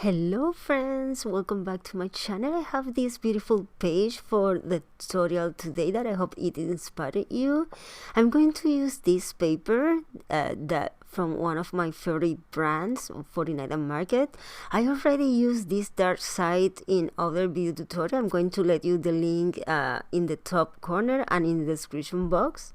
Hello friends, welcome back to my channel. I have this beautiful page for the tutorial today that I hope it inspired you. I'm going to use this paper that from one of my favorite brands, 49 Market. I already used this dark side in other video tutorial. I'm going to let you the link in the top corner and in the description box,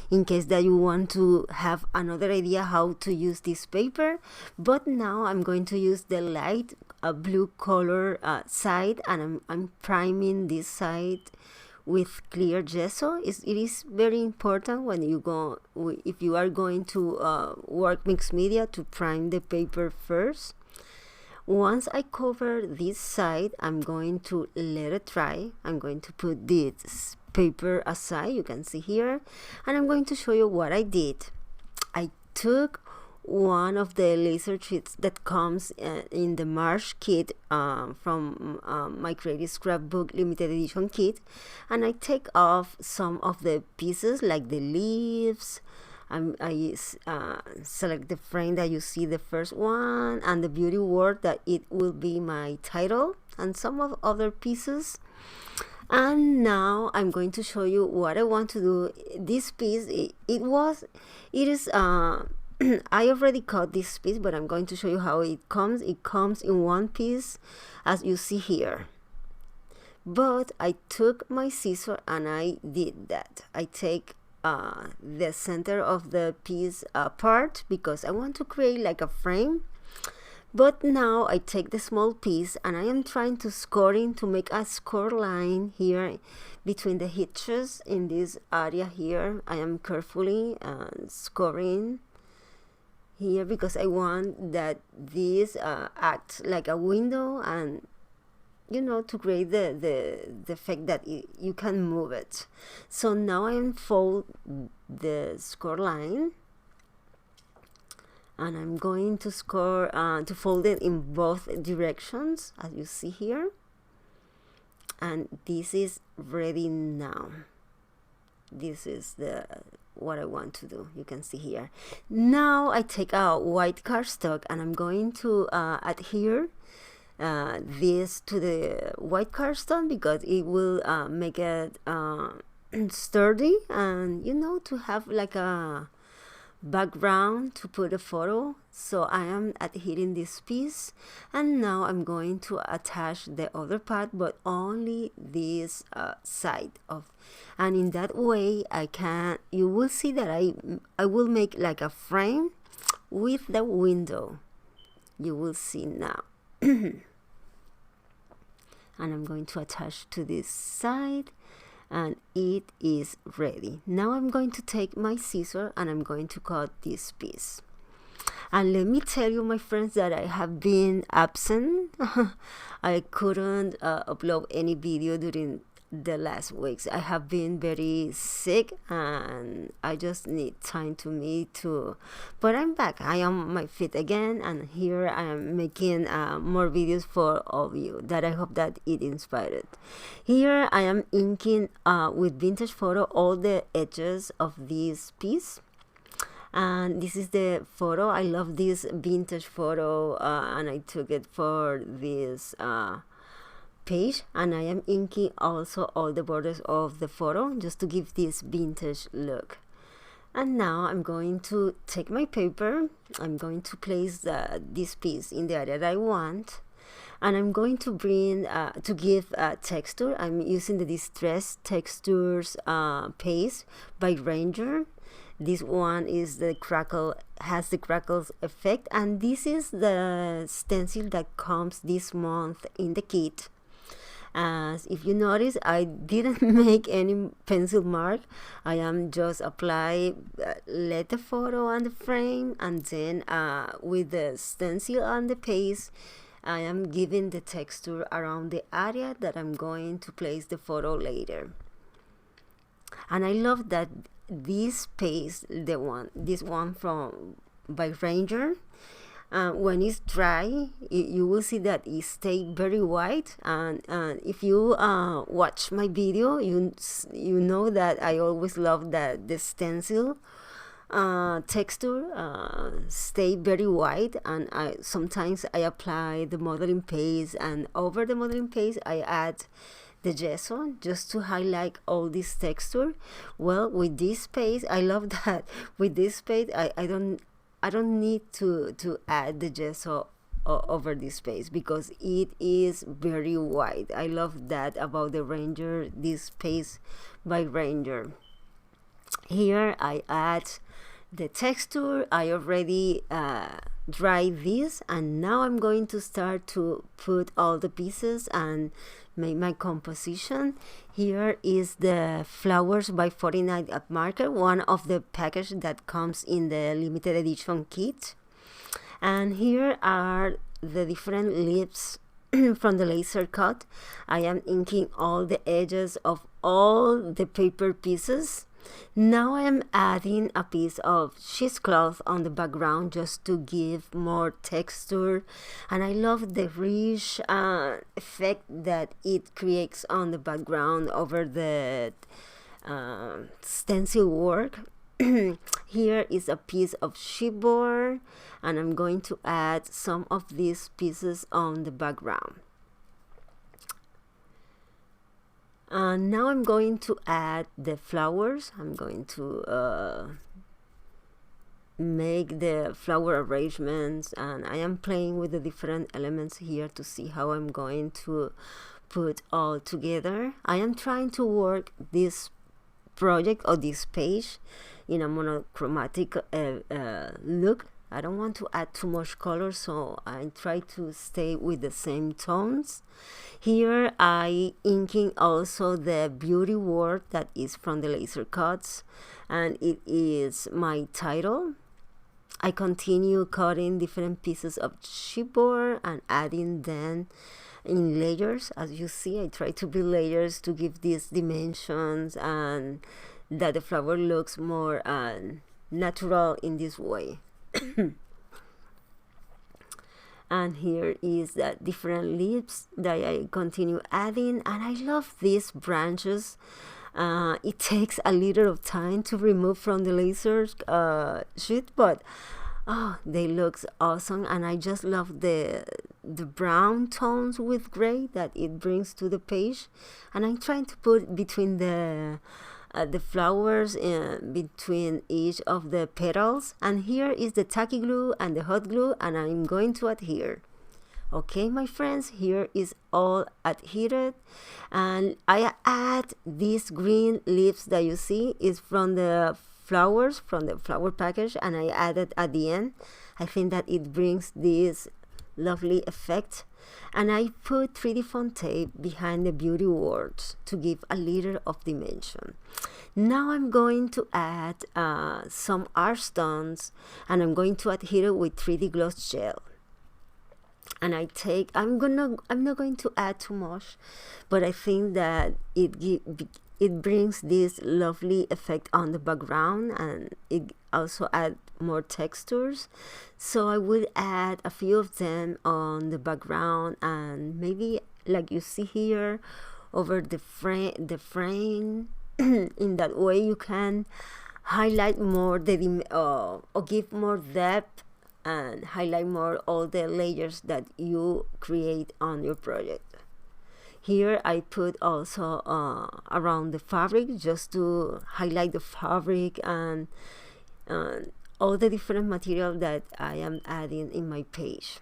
in case that you want to have another idea how to use this paper. But now I'm going to use the light blue color side, and I'm priming this side with clear gesso. It is very important when you go, if you are going to work mixed media, to prime the paper first. Once I cover this side, I'm going to let it dry. I'm going to put this paper aside, you can see here, and I'm going to show you what I did. I took one of the laser sheets that comes in the March kit from My Creative Scrapbook limited edition kit, and I take off some of the pieces like the leaves. I select the frame that you see, the first one, and the beauty word that it will be my title, and some of other pieces. And now I'm going to show you what I want to do. This piece, it is I already cut this piece, but I'm going to show you how it comes. It comes in one piece, as you see here. But I took my scissor and I did that. I take the center of the piece apart because I want to create like a frame. But now I take the small piece and I am trying to score in to make a score line here between the hitches in this area here. I am carefully scoring here because I want that this acts like a window, and you know, to create the effect that you can move it. So now I unfold the score line, and I'm going to score to fold it in both directions, as you see here. And this is ready now. This is what I want to do. You can see here. Now I take a white cardstock and I'm going to adhere this to the white cardstock because it will make it sturdy, and you know, to have like a background to put a photo. So I am adhering this piece, and now I'm going to attach the other part, but only this side of, and in that way you will see that I will make like a frame with the window. You will see now. And I'm going to attach to this side, and it is ready. Now I'm going to take my scissor and I'm going to cut this piece. And let me tell you, my friends, that I have been absent. I couldn't upload any video during the last weeks. I have been very sick and I just need time to me too. But I'm back. I am on my feet again, and here I am making more videos for all of you that I hope that it inspired. Here I am inking with vintage photo all the edges of this piece. And this is the photo. I love this vintage photo, and I took it for this page, and I am inking also all the borders of the photo just to give this vintage look. And now I'm going to take my paper. I'm going to place this piece in the area that I want, and I'm going to bring to give texture. I'm using the Distress Textures paste by Ranger. This one is the crackle, has the crackles effect, and this is the stencil that comes this month in the kit. As if you notice, I didn't make any pencil mark. I am just apply let the photo on the frame, and then with the stencil on the paste, I am giving the texture around the area that I'm going to place the photo later. And I love that this paste, this one from by Ranger, when it's dry, you will see that it stays very white. And if you watch my video, you know that I always love that the stencil texture stay very white, and sometimes I apply the modeling paste, and over the modeling paste I add the gesso just to highlight all this texture. Well, with this paste, I love that with this paste I don't need to add the gesso over this paste because it is very white. I love that about the Ranger, this paste by Ranger. Here I add the texture. I already dried this, and now I'm going to start to put all the pieces and make my composition. Here is the Flowers by 49 at Marker, one of the package that comes in the limited edition kit. And here are the different leaves from the laser cut. I am inking all the edges of all the paper pieces. Now I am adding a piece of cheesecloth on the background just to give more texture, and I love the rich effect that it creates on the background over the stencil work. Here is a piece of chipboard, and I'm going to add some of these pieces on the background. Now I'm going to add the flowers. I'm going to make the flower arrangements, and I am playing with the different elements here to see how I'm going to put all together. I am trying to work this project or this page in a monochromatic look. I don't want to add too much color, so I try to stay with the same tones. Here I inking also the beauty word that is from the laser cuts, and it is my title. I continue cutting different pieces of chipboard and adding them in layers. As you see, I try to build layers to give these dimensions and that the flower looks more natural in this way. And here is the different leaves that I continue adding, and I love these branches. It takes a little of time to remove from the laser sheet, but they look awesome, and I just love the brown tones with gray that it brings to the page. And I'm trying to put between the flowers between each of the petals, and here is the tacky glue and the hot glue, and I'm going to adhere. Okay, my friends, here is all adhered, and I add these green leaves that you see is from the flowers from the flower package, and I added at the end. I think that it brings this lovely effect. And I put 3D font tape behind the beauty words to give a little of dimension. Now I'm going to add some art stones, and I'm going to adhere it with 3D gloss gel. And I'm not going to add too much, but I think that it brings this lovely effect on the background, and it also adds more textures. So I will add a few of them on the background, and maybe like you see here over the frame. In that way you can highlight more or give more depth and highlight more all the layers that you create on your project. Here I put also around the fabric just to highlight the fabric and all the different material that I am adding in my page.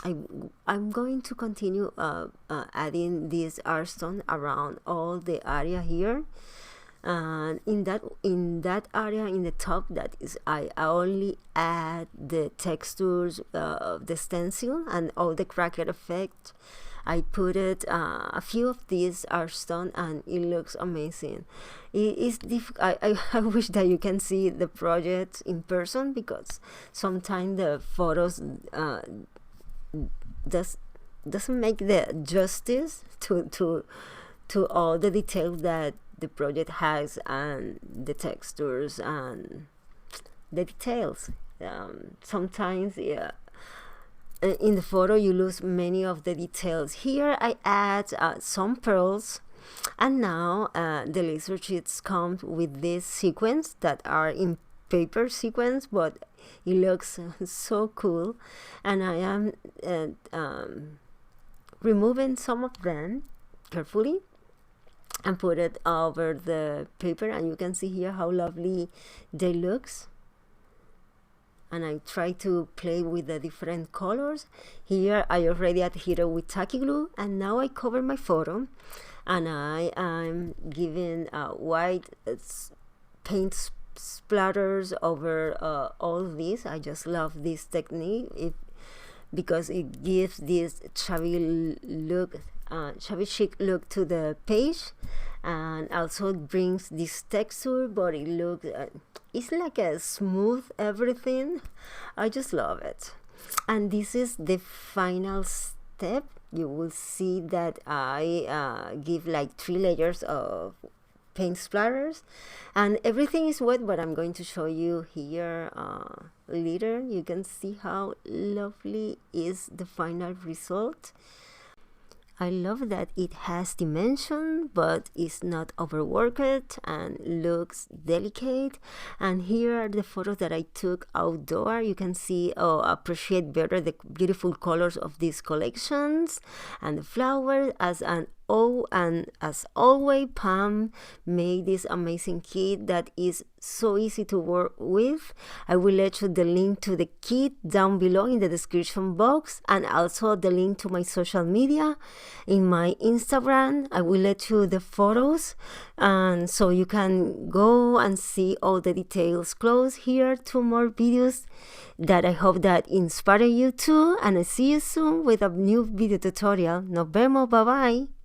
I'm going to continue adding this art stone around all the area here, and in that area in the top, that is I only add the textures of the stencil and all the cracker effect. I put it a few of these art stone, and it looks amazing. It is I wish that you can see the project in person, because sometimes the photos doesn't make the justice to all the details that the project has, and the textures and the details. Sometimes in the photo you lose many of the details. Here I add some pearls, and now the laser sheets come with this sequence that are in paper sequence, but it looks so cool. And I am removing some of them carefully and put it over the paper, and you can see here how lovely they looks. And I try to play with the different colors. Here I already adhered with tacky glue, and now I cover my photo, and I am giving white paint splatters over all this. I just love this technique because it gives this shabby chic look to the page, and also it brings this texture, but it looks it's like a smooth everything. I just love it. And this is the final step. You will see that I give like 3 layers of paint splatters, and everything is wet, but I'm going to show you here later. You can see how lovely is the final result. I love that it has dimension, but it's not overworked and looks delicate. And here are the photos that I took outdoor. You can see, appreciate better the beautiful colors of these collections and the flowers. And as always, Pam made this amazing kit that is so easy to work with. I will let you the link to the kit down below in the description box, and also the link to my social media. In my Instagram, I will let you the photos, and so you can go and see all the details close. Here 2 more videos that I hope that inspire you too, and I see you soon with a new video tutorial. Nos vemos, bye bye.